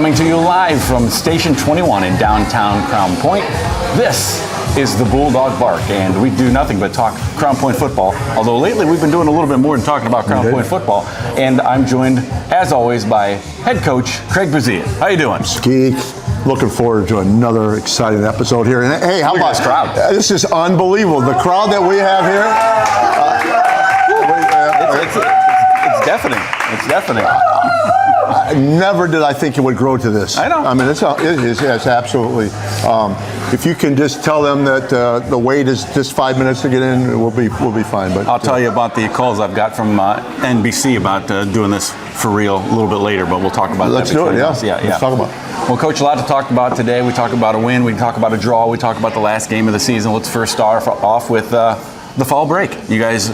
Coming to you live from Station 21 in downtown Crown Point, this is the BullDog Bark, and we do nothing but talk Crown Point football, although lately we've been doing a little bit more than talking about Crown Point football, and I'm joined, as always, by head coach Craig Brazil. How you doing? Ski. Looking forward to another exciting episode here. And hey, how about this crowd? This is unbelievable. The crowd that we have here. It's deafening. It's deafening. Never did I think it would grow to this. I know. I mean, it's absolutely. If you can just tell them that the wait is just 5 minutes to get in, we'll be fine. But I'll tell you about the calls I've got from NBC about doing this for real a little bit later, but we'll talk about that. Let's do it. Yeah. Let's talk about it. Well, Coach, a lot to talk about today. We talk about a win, we talk about a draw, we talk about the last game of the season. Let's first start off with the fall break. You guys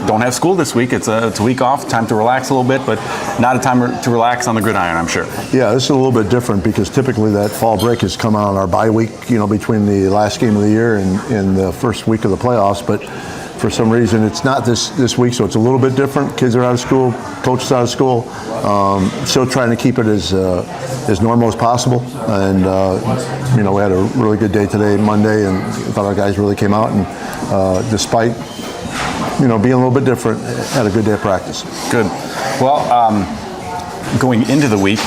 don't have school this week. It's a week off, time to relax a little bit, but not a time to relax on the gridiron, I'm sure. Yeah, this is a little bit different because typically that fall break has come out on our bye week, between the last game of the year and the first week of the playoffs, but for some reason it's not this week, so it's a little bit different. Kids are out of school, coaches out of school, still trying to keep it as normal as possible, and we had a really good day today, Monday, and I thought our guys really came out, and despite being a little bit different, had a good day of practice. Good. Well, going into the week,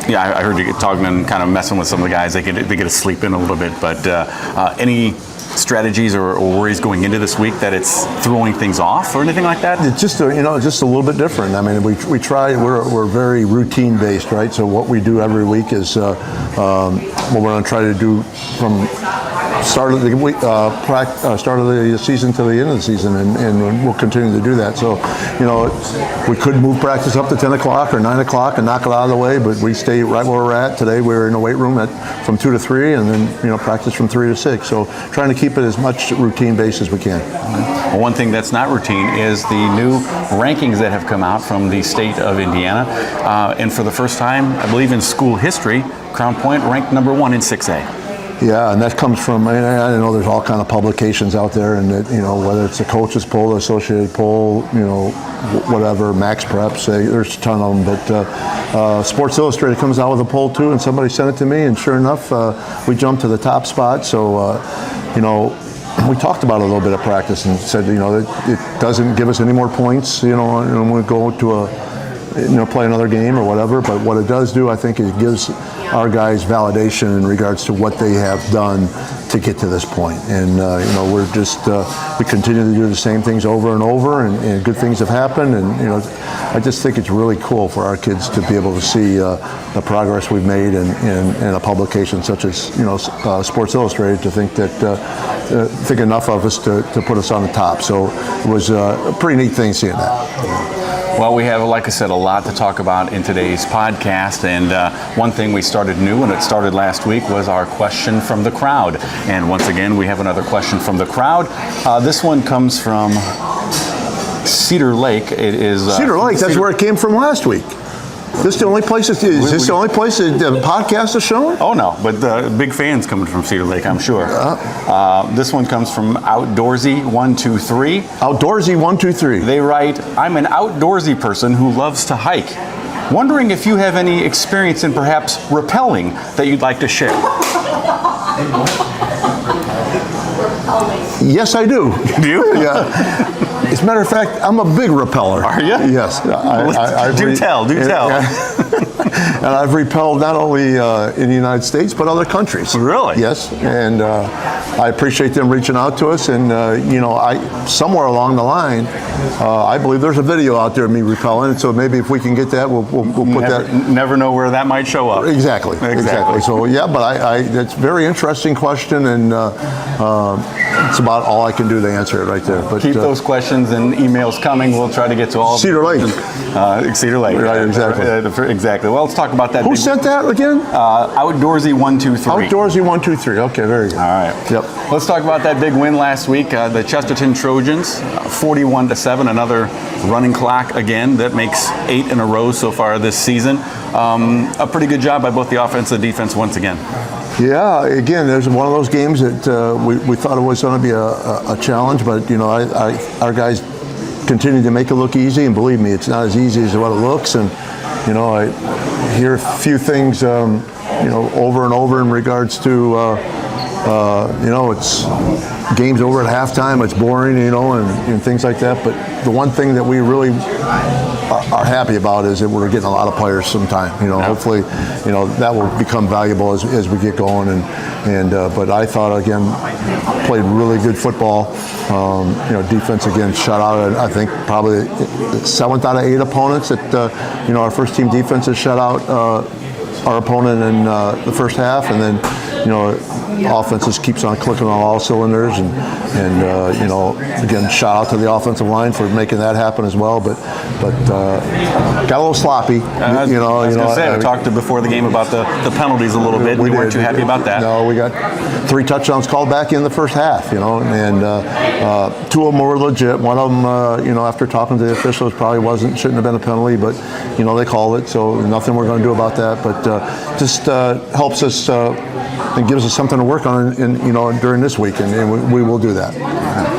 I heard you talking and kind of messing with some of the guys. They get to sleep in a little bit, but any strategies or worries going into this week that it's throwing things off or anything like that? It's just just a little bit different. I mean, we try. We're very routine based, right? So what we do every week is what we're going to try to do from start of the week, start of the season to the end of the season, and we'll continue to do that. So we could move practice up to 10 o'clock or 9 o'clock and knock it out of the way, but we stay right where we're at. Today we were in the weight room from 2 to 3, and then practice from 3 to 6. So trying to keep it as much routine based as we can. Well, one thing that's not routine is the new rankings that have come out from the state of Indiana, and for the first time, I believe in school history, Crown Point ranked number 1 in 6A. Yeah, and that comes from, I know there's all kind of publications out there, and that, whether it's the coaches poll, the Associated poll, whatever, Max Preps, there's a ton of them, but Sports Illustrated comes out with a poll too, and somebody sent it to me, and sure enough, we jumped to the top spot. So, we talked about a little bit of practice and said, it doesn't give us any more points, when we go to play another game or whatever, but what it does do, I think, it gives our guys validation in regards to what they have done to get to this point. And we're just we continue to do the same things over and over, and good things have happened. And I just think it's really cool for our kids to be able to see the progress we've made in a publication such as Sports Illustrated, to think enough of us to put us on the top. So it was a pretty neat thing seeing that. Well, we have, like I said, a lot to talk about in today's podcast, and one thing we started new, and it started last week, was our question from the crowd. And once again, we have another question from the crowd. This one comes from Cedar Lake. It is Cedar Lake. That's where it came from last week. This the only place? Is this the only place that the podcast is showing? Oh no, but big fans coming from Cedar Lake, I'm sure. This one comes from Outdoorsy123. Outdoorsy123. They write, "I'm an outdoorsy person who loves to hike. Wondering if you have any experience in perhaps rappelling that you'd like to share." Yes, I do. Do you? Yeah. As a matter of fact, I'm a big repeller. Are you? Yes. Do tell. And I've repelled not only in the United States, but other countries. Really? Yes. And I appreciate them reaching out to us. And, somewhere along the line, I believe there's a video out there of me repelling. So maybe if we can get that, we'll put that. Never know where that might show up. Exactly. So, yeah, but that's a very interesting question. And it's about all I can do to answer it right there. But keep those questions and emails coming. We'll try to get to all Cedar Lake. Cedar Lake. Right, exactly. Well, let's talk about that. Who sent that again? Outdoorsy123. Outdoorsy123. Okay, very good. All right. Yep. Let's talk about that big win last week. The Chesterton Trojans, 41-7. Another running clock again. That makes 8 in a row so far this season. A pretty good job by both the offense and defense once again. Yeah, again, there's one of those games that we thought it was going to be a challenge, but our guys continue to make it look easy, and believe me, it's not as easy as what it looks. And you know, I hear a few things, you know, over and over in regards to, you know, it's games over at halftime, it's boring, you know, and things like that. But the one thing that we really are happy about is that we're getting a lot of players some time. You know, hopefully, you know, that will become valuable as we get going. But I thought, again, played really good football. You know, defense again shut out. I think probably 7th out of 8 opponents that you know, our first team defense has shut out our opponent in the first half, and then, you know, offense just keeps on clicking on all cylinders, and you know, again, shout out to the offensive line for making that happen as well. But got a little sloppy. You know, I was going to say, we talked before the game about the penalties a little bit. We weren't too happy about that. No, we got 3 touchdowns called back in the first half. You know, and 2 of them were legit. One of them, you know, after talking to the officials, probably shouldn't have been a penalty, but you know, they called it, so nothing we're going to do about that. But just helps us and gives us something to work on, you know, during this week, and we will do that.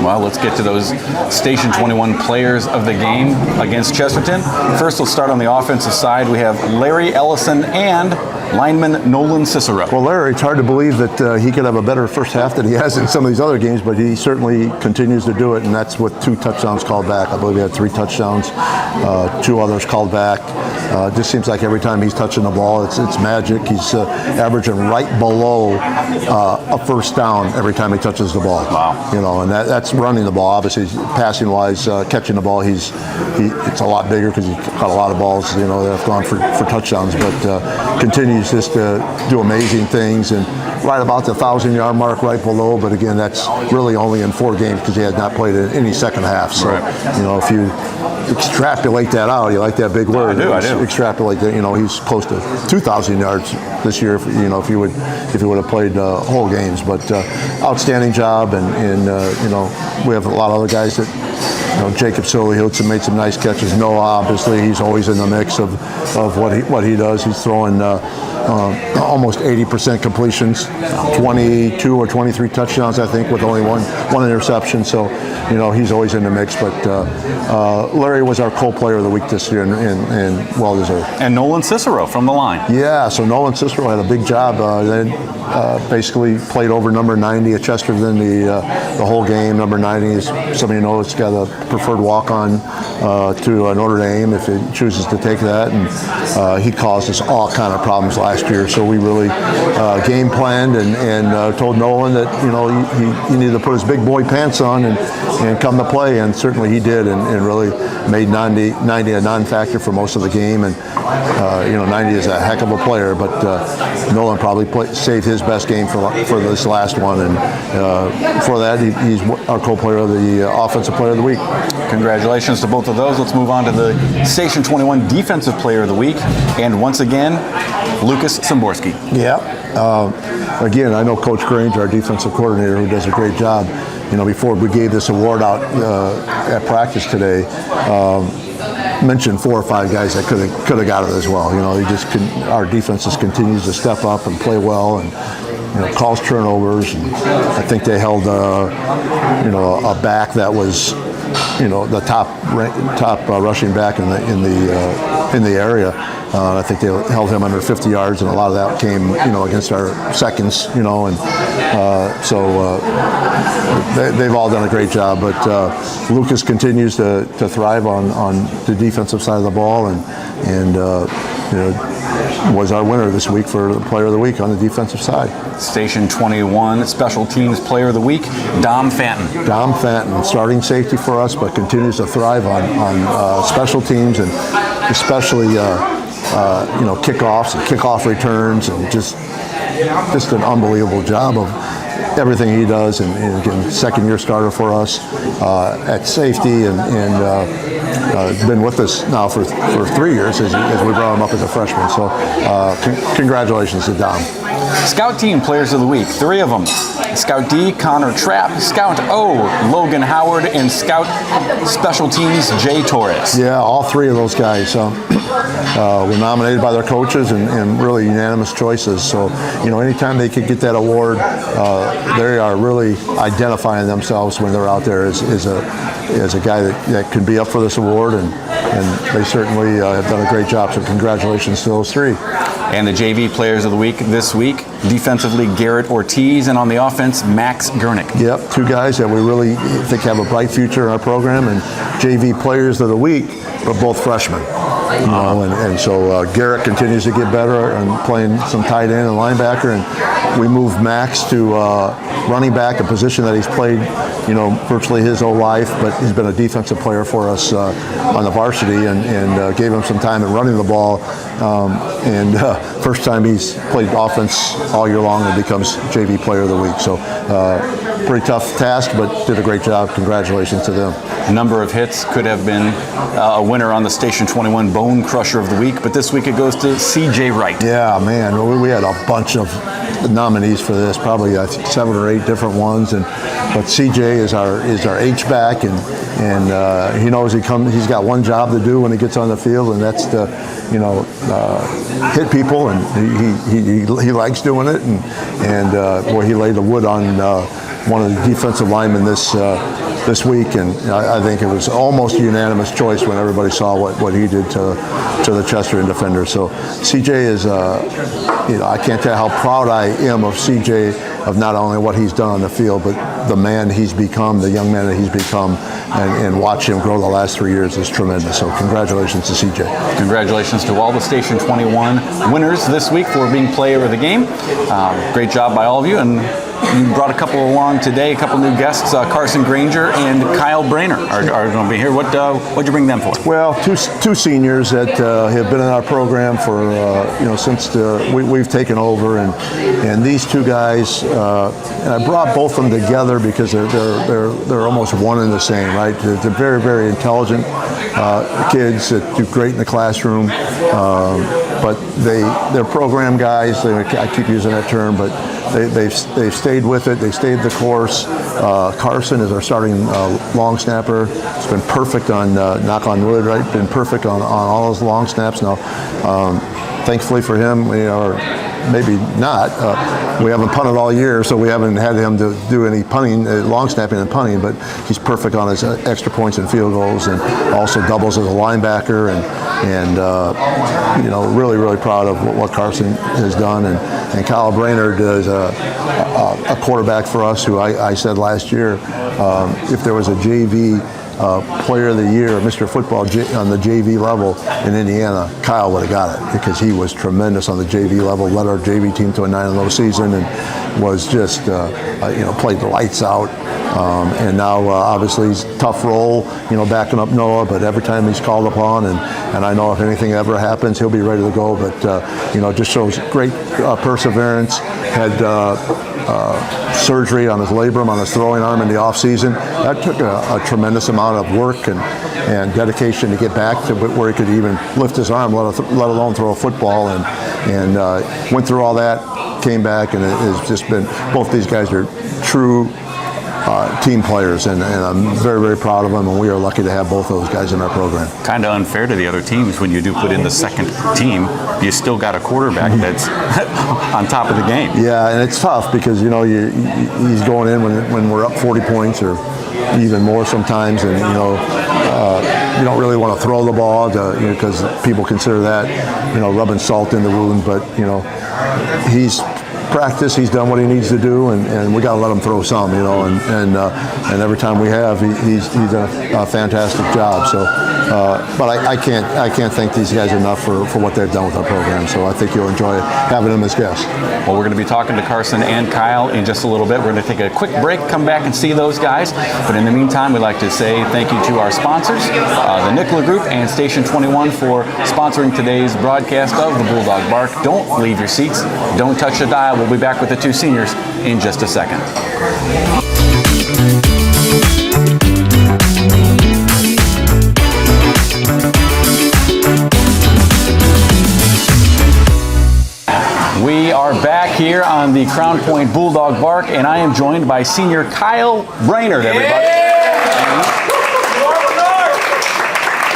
Well, let's get to those Station 21 players of the game against Chesterton. First, let's start on the offensive side. We have Larry Ellison and lineman Nolan Cicero. Well, Larry, it's hard to believe that he could have a better first half than he has in some of these other games, but he certainly continues to do it, and that's with 2 touchdowns called back. I believe he had 3 touchdowns, 2 others called back. Just seems like every time he's touching the ball, it's magic. He's averaging right below a first down every time he touches the ball. Wow. You know, and that's running the ball. Obviously, passing wise, catching the ball, it's a lot bigger because he's caught a lot of balls, you know, that have gone for touchdowns, but continues just to do amazing things, and right about the 1,000-yard mark, right below. But again, that's really only in 4 games because he has not played in any second half. So, you know, if you extrapolate that out, you like that big word. I do. Extrapolate that, you know, he's close to 2,000 yards this year. You know, if he would have played whole games. But outstanding job, and you know, we have a lot of other guys that. You know, Jacob Silly made some nice catches. Noah, obviously, he's always in the mix of what he does. He's throwing almost 80% completions, 22 or 23 touchdowns, I think, with only one interception. So, you know, he's always in the mix. But Larry was our co-player of the week this year, and well deserved. And Nolan Cicero from the line. Yeah, so Nolan Cicero had a big job. They basically played over number 90 at Chesterton the whole game. Number 90 is, some of you know, it's got a preferred walk-on to Notre Dame if it chooses to take that, and he caused us all kind of problems last year. So we really game planned and told Nolan that, you know, he needed to put his big boy pants on and come to play, and certainly he did, and really made 90 a non-factor for most of the game. And you know, 90 is a heck of a player, but Nolan probably saved his best game for this last one, and for that he's our co-player of the offensive player of the week. Congratulations to both of those. Let's move on to the Station 21 defensive player of the week, and once again, Lucas Szymborski. Yeah. Again, I know Coach Granger, our defensive coordinator, who does a great job. You know, before we gave this award out at practice today, mentioned 4 or 5 guys that could have got it as well. You know, our defense just continues to step up and play well, and you know, calls turnovers. And I think they held you know, a back that was, you know, the top rushing back in the area. I think they held him under 50 yards, and a lot of that came, you know, against our seconds, you know, and so they've all done a great job. But Lucas continues to thrive on the defensive side of the ball, and you know, was our winner this week for the player of the week on the defensive side. Station 21 special teams player of the week, Dom Fanton. Dom Fanton, starting safety for us, but continues to thrive on special teams, and especially you know, kickoffs and kickoff returns, and just an unbelievable job of everything he does. And again, second-year starter for us at safety, and been with us now for 3 years as we brought him up as a freshman. So congratulations to Dom. Scout team players of the week, 3 of them. Scout D, Connor Trapp. Scout O, Logan Howard. And Scout special teams, Jay Torres. Yeah, all 3 of those guys. were nominated by their coaches and really unanimous choices. So, anytime they could get that award, they are really identifying themselves when they're out there as a guy that could be up for this award, and they certainly have done a great job. So congratulations to those three. And the JV Players of the Week this week, defensively Garrett Ortiz, and on the offense, Max Gurnick. Yep, two guys that we really think have a bright future in our program, and JV Players of the Week are both freshmen. And so Garrett continues to get better and playing some tight end and linebacker, and we moved Max to running back, a position that he's played, virtually his whole life, but he's been a defensive player for us on the varsity, and gave him some time at running the ball. First time he's played offense all year long and becomes JV Player of the Week. So pretty tough task, but did a great job. Congratulations to them. A number of hits, could have been a winner on the Station 21 Bone Crusher of the Week, but this week it goes to C.J. Wright. Yeah, man, we had a bunch of nominees for this, probably I think 7 or 8 different ones, but CJ is our H-back, and he knows he's got one job to do when he gets on the field, and that's to hit people, and he likes doing it, and boy, he laid the wood on one of the defensive linemen this week, and I think it was almost a unanimous choice when everybody saw what he did to the Chesterton defender. So CJ is, I can't tell how proud I am of CJ, of not only what he's done on the field, but the man he's become, the young man that he's become, and watch him grow the last 3 years is tremendous. So congratulations to CJ. Congratulations to all the Station 21 winners this week for being player of the game. Great job by all of you, and you brought a couple along today, a couple new guests, Carson Granger and Kyle Brainer are going to be here. What'd you bring them for? Well, two seniors that have been in our program for since we've taken over, and these two guys, and I brought both of them together because they're almost one and the same, right? They're very, very intelligent kids that do great in the classroom, but they're program guys. I keep using that term, but they've stayed with it. They stayed the course. Carson is our starting long snapper. It's been perfect on knock on wood, right? Been perfect on all those long snaps. Now, thankfully for him, or maybe not, we haven't punted all year, so we haven't had him to do any punting, long snapping and punting. But he's perfect on his extra points and field goals, and also doubles as a linebacker. And really, really proud of what Carson has done. And Kyle Brainerd is a quarterback for us who I said last year, if there was a JV Player of the Year, Mr. Football on the JV level in Indiana, Kyle would have got it because he was tremendous on the JV level, led our JV team to a 9-0 season, and was just, played the lights out. And now, obviously, he's a tough role, backing up Noah, but every time he's called upon, and I know if anything ever happens, he'll be ready to go. But, just shows great perseverance. Had surgery on his labrum, on his throwing arm in the off-season. That took a tremendous amount of work and dedication to get back to where he could even lift his arm, let alone throw a football, and went through all that, came back, and it has just been, both these guys are true team players, and I'm very, very proud of them, and we are lucky to have both those guys in our program. Kind of unfair to the other teams when you do put in the second team, you still got a quarterback that's on top of the game. Yeah, and it's tough because, he's going in when we're up 40 points or even more sometimes, and, you don't really want to throw the ball because people consider that, rubbing salt in the wound, but, he's practice, he's done what he needs to do, and we got to let him throw some, and every time we have, he's done a fantastic job. So, but I can't thank these guys enough for what they've done with our program. So I think you'll enjoy having them as guests. Well, we're going to be talking to Carson and Kyle in just a little bit. We're going to take a quick break, come back and see those guys. But in the meantime, we'd like to say thank you to our sponsors, the Nicola Group and Station 21, for sponsoring today's broadcast of the BullDog Bark. Don't leave your seats. Don't touch the dial. We'll be back with the two seniors in just a second. We are back here on the Crown Point BullDog Bark, and I am joined by senior Kyle Brainerd, everybody.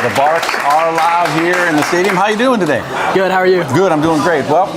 The Barks are live here in the stadium. How you doing today? Good, how are you? Good, I'm doing great. Well,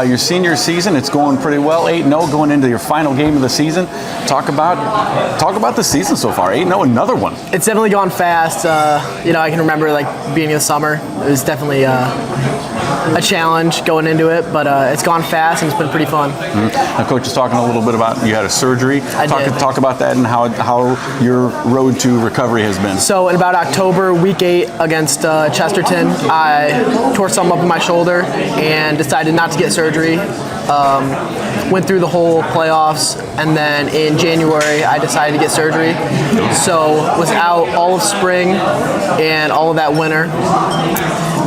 your senior season, it's going pretty well. 8-0 going into your final game of the season. Talk about the season so far. 8-0, another one. It's definitely gone fast. I can remember beginning of the summer. It was definitely a challenge going into it, but it's gone fast and it's been pretty fun. Now, Coach is talking a little bit about you had a surgery. I did. Talk about that and how your road to recovery has been. So in about October, week 8 against Chesterton, I tore something up in my shoulder and decided not to get surgery. Went through the whole playoffs, and then in January I decided to get surgery. So was out all of spring and all of that winter,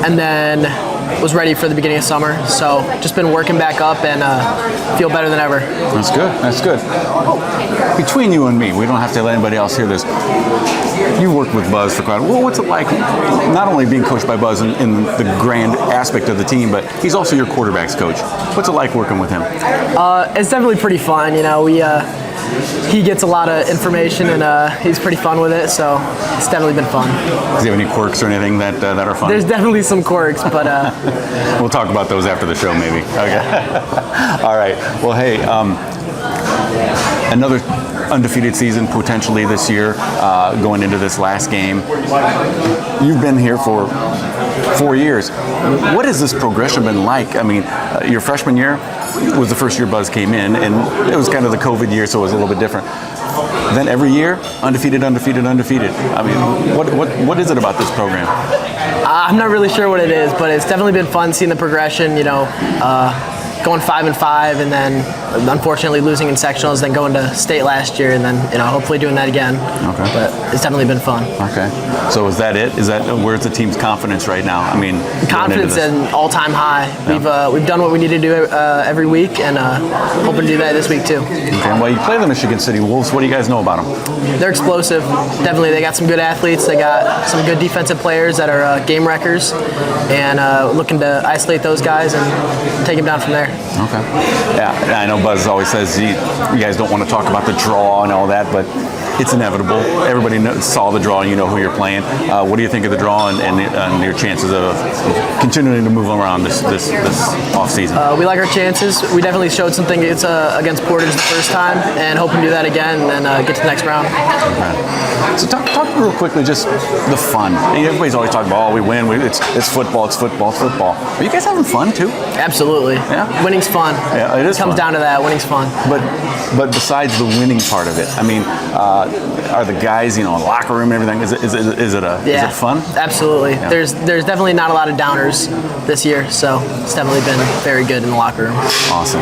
and then was ready for the beginning of summer. So just been working back up and feel better than ever. That's good. That's good. Between you and me, we don't have to let anybody else hear this. You worked with Buzz for quite a while. Well, what's it like not only being coached by Buzz in the grand aspect of the team, but he's also your quarterback's coach. What's it like working with him? It's definitely pretty fun. He gets a lot of information and he's pretty fun with it, so it's definitely been fun. Does he have any quirks or anything that are fun? There's definitely some quirks, but we'll talk about those after the show, maybe. Okay. All right. Well, hey, another undefeated season potentially this year, going into this last game. You've been here for 4 years. What has this progression been like? I mean, your freshman year was the first year Buzz came in, and it was kind of the COVID year, so it was a little bit different. Then every year, undefeated, undefeated, undefeated. I mean, what is it about this program? I'm not really sure what it is, but it's definitely been fun seeing the progression, going 5-5 and then unfortunately losing in sectionals, then going to state last year and then hopefully doing that again. Okay. But it's definitely been fun. Okay. So is that it? Where's the team's confidence right now? I mean, confidence at an all-time high. Yeah. We've done what we need to do every week and hoping to do that this week too. Okay. Well, you play the Michigan City Wolves. What do you guys know about them? They're explosive. Definitely, they got some good athletes. They got some good defensive players that are game wreckers, and looking to isolate those guys and take them down from there. Okay. Yeah, I know Buzz always says you guys don't want to talk about the draw and all that, but it's inevitable. Everybody saw the draw and you know who you're playing. What do you think of the draw and your chances of continuing to move around this offseason? We like our chances. We definitely showed something against Portage the first time and hoping to do that again and then get to the next round. Okay. So talk real quickly, just the fun. Everybody's always talking about, we win, it's football, it's football, it's football. Are you guys having fun too? Absolutely. Yeah? Winning's fun. Yeah, it is It comes fun. down to that. Winning's fun. But besides the winning part of it, I mean, are the guys, in the locker room and everything, is it fun? Absolutely. Yeah. There's definitely not a lot of downers this year, so it's definitely been very good in the locker room. Awesome.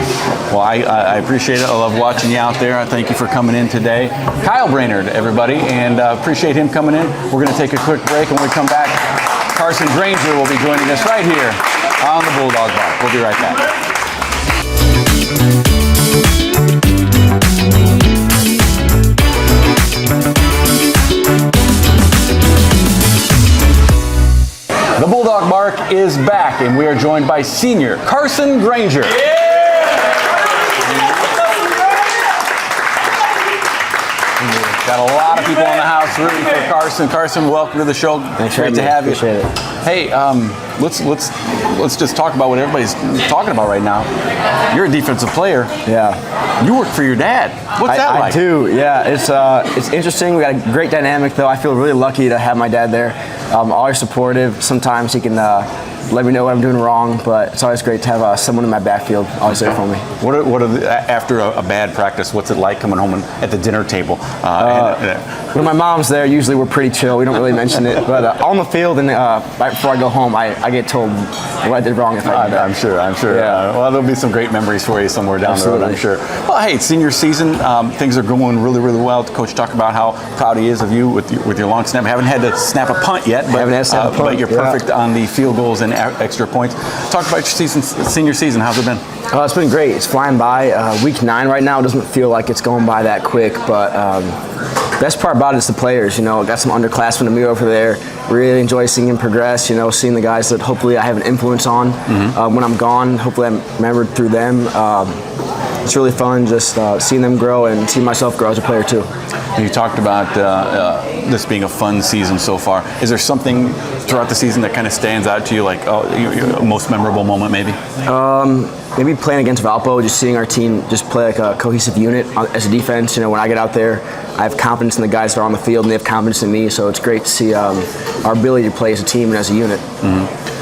Well, I appreciate it. I love watching you out there. I thank you for coming in today. Kyle Brainerd, everybody, and appreciate him coming in. We're going to take a quick break, and when we come back, Carson Granger will be joining us right here on the BullDog Bar. We'll be right back. The BullDog Bark is back, and we are joined by senior Carson Granger. Got a lot of people in the house rooting for Carson. Carson, welcome to the show. Thanks Great to have you. Appreciate it. Hey, let's just talk about what everybody's talking about right now. You're a defensive player. Yeah. You work for your dad. What's that like? I do. Yeah. It's interesting. We got a great dynamic, though. I feel really lucky to have my dad there. Always supportive. Sometimes he can let me know what I'm doing wrong, but it's always great to have someone in my backfield always there for me. After a bad practice, what's it like coming home at the dinner table? When my mom's there, usually we're pretty chill. We don't really mention it, but on the field and right before I go home, I get told what I did wrong if I did that. I'm sure. Yeah. Well, there'll be some great memories for you somewhere down the road, I'm sure. Well, hey, senior season, things are going really, really well. Coach talked about how proud he is of you with your long snap. Haven't had to snap a punt yet, but you're perfect on the field goals and extra points. Talk about your senior season. How's it been? It's been great. It's flying by. Week 9 right now doesn't feel like it's going by that quick, but best part about it is the players. Got some underclassmen to me over there. Really enjoy seeing them progress. Seeing the guys that hopefully I have an influence on when I'm gone. Hopefully I'm remembered through them. it's really fun just seeing them grow and seeing myself grow as a player too. You talked about this being a fun season so far. Is there something throughout the season that kind of stands out to you, like your most memorable moment maybe? Maybe playing against Valpo, just seeing our team just play like a cohesive unit as a defense. You know, when I get out there, I have confidence in the guys that are on the field, and they have confidence in me. So it's great to see our ability to play as a team and as a unit.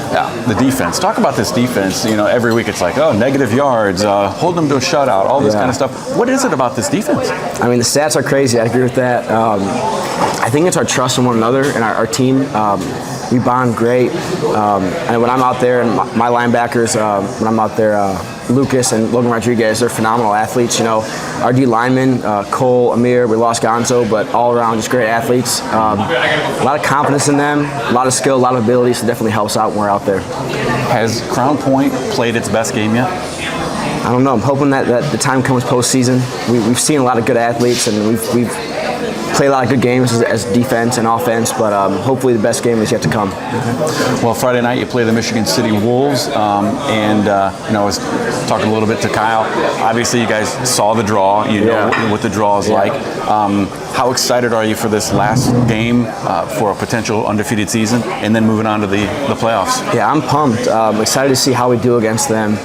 Yeah, the defense. Talk about this defense. You know, every week it's like, negative yards, hold them to a shutout, all this kind of stuff. What is it about this defense? I mean, the stats are crazy. I agree with that. I think it's our trust in one another and our team. We bond great. And when I'm out there, and my linebackers, when I'm out there, Lucas and Logan Rodriguez, they're phenomenal athletes. You know, our D linemen, Cole, Amir, we lost Gonzo, but all around just great athletes. A lot of confidence in them, a lot of skill, a lot of ability, so it definitely helps out when we're out there. Has Crown Point played its best game yet? I don't know. I'm hoping that the time comes postseason. We've seen a lot of good athletes, and we've played a lot of good games as defense and offense, but hopefully the best game is yet to come. Well, Friday night you play the Michigan City Wolves, and I was talking a little bit to Kyle. Obviously, you guys saw the draw. You know what the draw is like. How excited are you for this last game for a potential undefeated season, and then moving on to the playoffs? Yeah, I'm pumped. I'm excited to see how we do against them.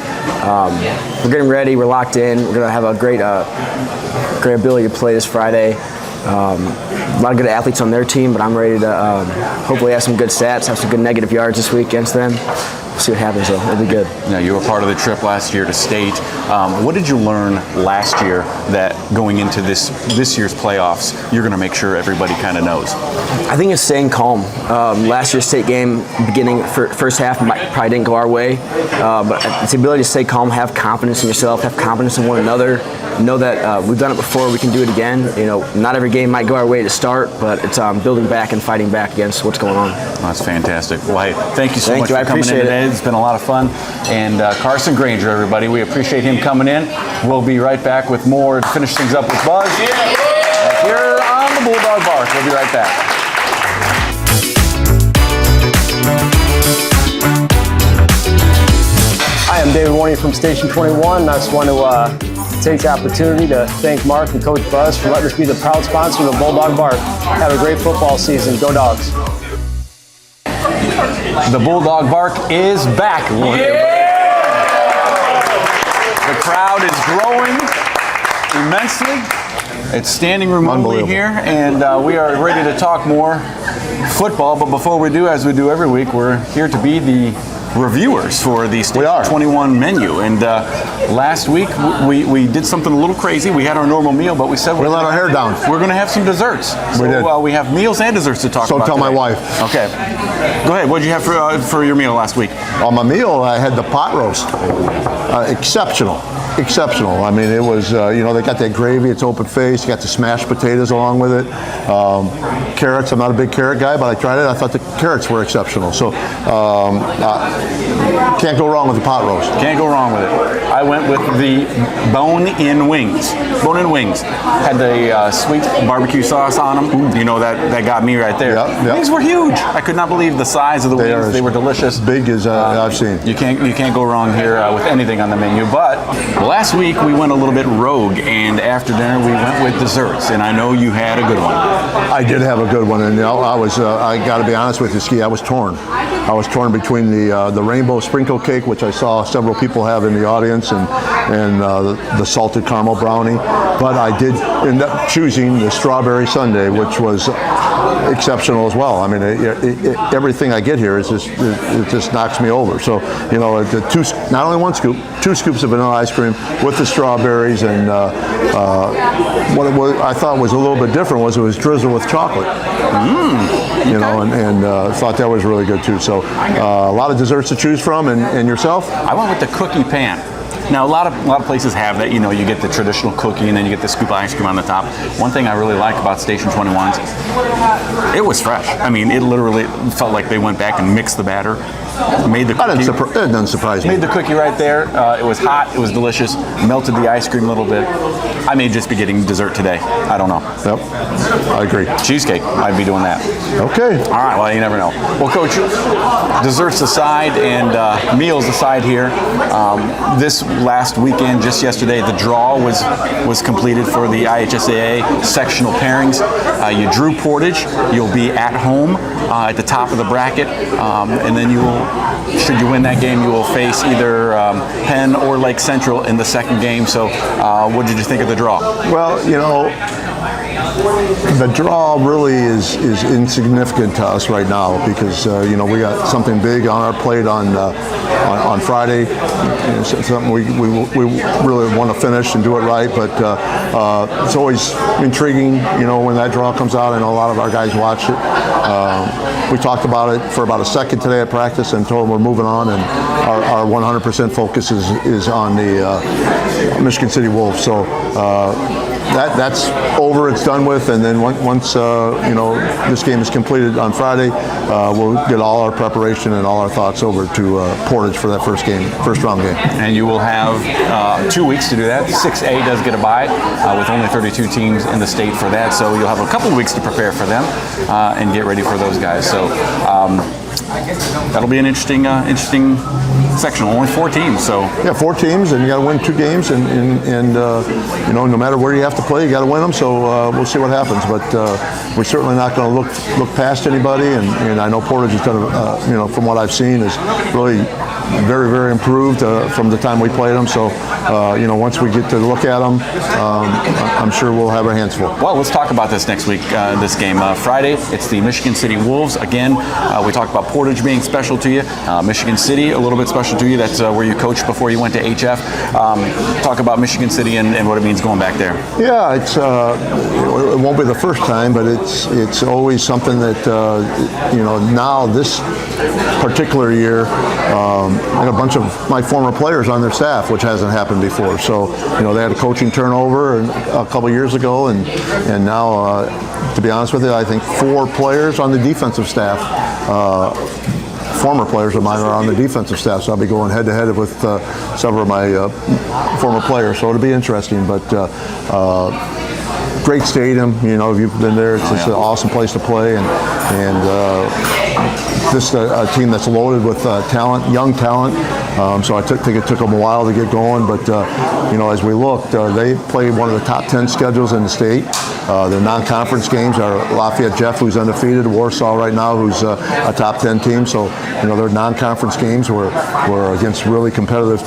We're getting ready. We're locked in. We're going to have a great ability to play this Friday. A lot of good athletes on their team, but I'm ready to hopefully have some good stats, have some good negative yards this week against them. We'll see what happens, though. It'll be good. Now, you were part of the trip last year to state. What did you learn last year that going into this year's playoffs, you're going to make sure everybody kind of knows? I think it's staying calm. Last year's state game, beginning first half, probably didn't go our way, but it's the ability to stay calm, have confidence in yourself, have confidence in one another. Know that we've done it before, we can do it again. You know, not every game might go our way to start, but it's building back and fighting back against what's going on. That's fantastic. Well, hey, thank you so much you. for coming in today. It's been a lot of fun. And Carson Granger, everybody, we appreciate him coming in. We'll be right back with more to finish things up with Buzz. Here on the BullDog Bark. We'll be right back. Hi, I'm David Warney from Station 21, and I just want to take the opportunity to thank Mark and Coach Buzz for letting us be the proud sponsor of the BullDog Bark. Have a great football season. Go Dogs. The BullDog Bark is back. The crowd is growing immensely. It's standing room only here, and we are ready to talk more football. But before we do, as we do every week, we're here to be the reviewers for the Station 21 menu. And last week we did something a little crazy. We had our normal meal, but we said We let our hair down. We're going to have some desserts. We did. We have meals and desserts to talk So about. tell my today. wife. Okay. Go ahead. What did you have for your meal last week? On my meal, I had the pot roast. Exceptional. I mean, it was, they got that gravy, it's open faced, you got the smashed potatoes along with it. Carrots, I'm not a big carrot guy, but I tried it. I thought the carrots were exceptional. So, can't go wrong with the pot roast. Can't go wrong with it. I went with the bone-in wings. Bone-in wings. Had the sweet barbecue sauce on them. You know, that got me right there. Yep. Wings were huge. I could not believe the size of the wings. They were delicious. Big as I've seen. You can't go wrong here with anything on the menu. But last week we went a little bit rogue, and after dinner we went with desserts. And I know you had a good one. I did have a good one, and I got to be honest with you, Ski. I was torn. I was torn between the rainbow sprinkle cake, which I saw several people have in the audience, and the salted caramel brownie. But I did end up choosing the strawberry sundae, which was exceptional as well. I mean, everything I get here is it just knocks me over. So, not only one scoop, 2 scoops of vanilla ice cream with the strawberries, and what I thought was a little bit different was it was drizzled with chocolate. And thought that was really good too. So a lot of desserts to choose from, and yourself? I went with the cookie pan. Now, a lot of places have that. You get the traditional cookie, and then you get the scoop of ice cream on the top. One thing I really like about Station 21's, it was fresh. I mean, it literally felt like they went back and mixed the batter. Made the That cookie. doesn't surprise me. Made the cookie right there. It was hot. It was delicious. Melted the ice cream a little bit. I may just be getting dessert today. I don't know. Yep, I agree. Cheesecake. I'd be doing that. Okay. All right. Well, you never know. Well, Coach, desserts aside and meals aside here, this last weekend, just yesterday, the draw was completed for the IHSAA sectional pairings. You drew Portage. You'll be at home at the top of the bracket, and then should you win that game, you will face either Penn or Lake Central in the second game. So, what did you think of the draw? Well, the draw really is insignificant to us right now because we got something big on our plate on Friday. Something we really want to finish and do it right. But it's always intriguing, when that draw comes out. I know a lot of our guys watch it. We talked about it for about a second today at practice and told them we're moving on, and our 100% focus is on the Michigan City Wolves. So that's over. It's done with, and then once this game is completed on Friday, we'll get all our preparation and all our thoughts over to Portage for that first round game. And you will have 2 weeks to do that. 6A does get a bye with only 32 teams in the state for that, so you'll have a couple of weeks to prepare for them and get ready for those guys. So that'll be an interesting sectional. Only 4 teams, so yeah, 4 teams, and you got to win 2 games, and no matter where you have to play, you got to win them. So we'll see what happens, but we're certainly not going to look past anybody. And I know Portage has done, from what I've seen, is really very, very improved from the time we played them. So once we get to look at them, I'm sure we'll have our hands full. Well, let's talk about this next week, this game. Friday, it's the Michigan City Wolves. Again, we talked about Portage being special to you. Michigan City, a little bit special to you. That's where you coached before you went to HF. Talk about Michigan City and what it means going back there. Yeah, it won't be the first time, but it's always something that, now this particular year, I got a bunch of my former players on their staff, which hasn't happened before. So, they had a coaching turnover a couple years ago, and now, to be honest with you, I think 4 players on the defensive staff, former players of mine are on the defensive staff, so I'll be going head-to-head with several of my former players. So it'll be interesting, but great stadium. If you've been there, it's just an awesome place to play, and this a team that's loaded with talent, young talent. So I think it took them a while to get going, but as we looked, they play one of the top 10 schedules in the state. Their non-conference games are Lafayette Jeff, who's undefeated, Warsaw right now, who's a top 10 team. So their non-conference games were against really competitive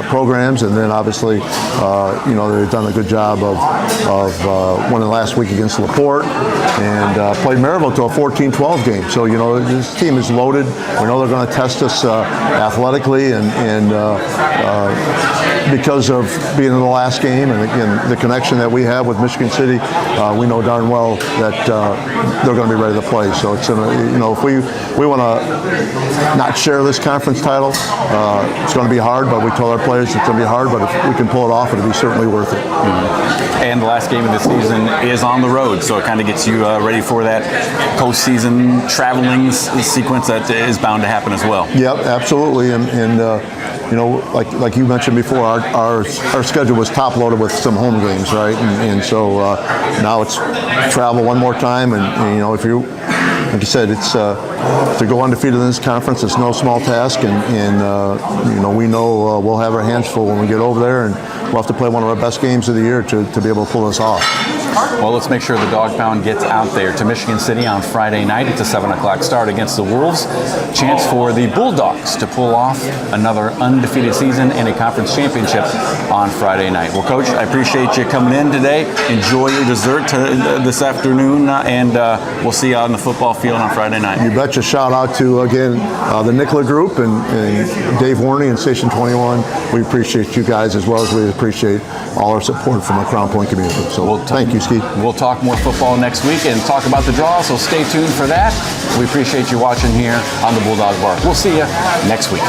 programs, and then obviously they've done a good job of winning last week against LaPorte, and played Maryville to a 14-12 game. So this team is loaded. We know they're going to test us athletically, and because of being in the last game, and again the connection that we have with Michigan City, we know darn well that they're going to be ready to play. So it's if we want to not share this conference title, it's going to be hard. But we told our players it's going to be hard. But if we can pull it off, it'll be certainly worth it. And the last game of the season is on the road, so it kind of gets you ready for that postseason traveling sequence that is bound to happen as well. Yep, absolutely, and like you mentioned before, our schedule was top loaded with some home games, right? And so now it's travel one more time, and if you, like you said, it's to go undefeated in this conference. It's no small task, and we know we'll have our hands full when we get over there, and we'll have to play one of our best games of the year to be able to pull this off. Well, let's make sure the Dog Pound gets out there to Michigan City on Friday night. It's a 7 o'clock start against the Wolves. Chance for the BullDogs to pull off another undefeated season and a conference championship on Friday night. Well, Coach, I appreciate you coming in today. Enjoy your dessert this afternoon, and we'll see you out on the football field on Friday night. You betcha. Shout out to, again, the Nicola Group and Dave Warney and Station 21. We appreciate you guys as well as we appreciate all our support from the Crown Point community. So thank you, Ski. We'll talk more football next week and talk about the draw, so stay tuned for that. We appreciate you watching here on the BullDog Bark. We'll see you next week.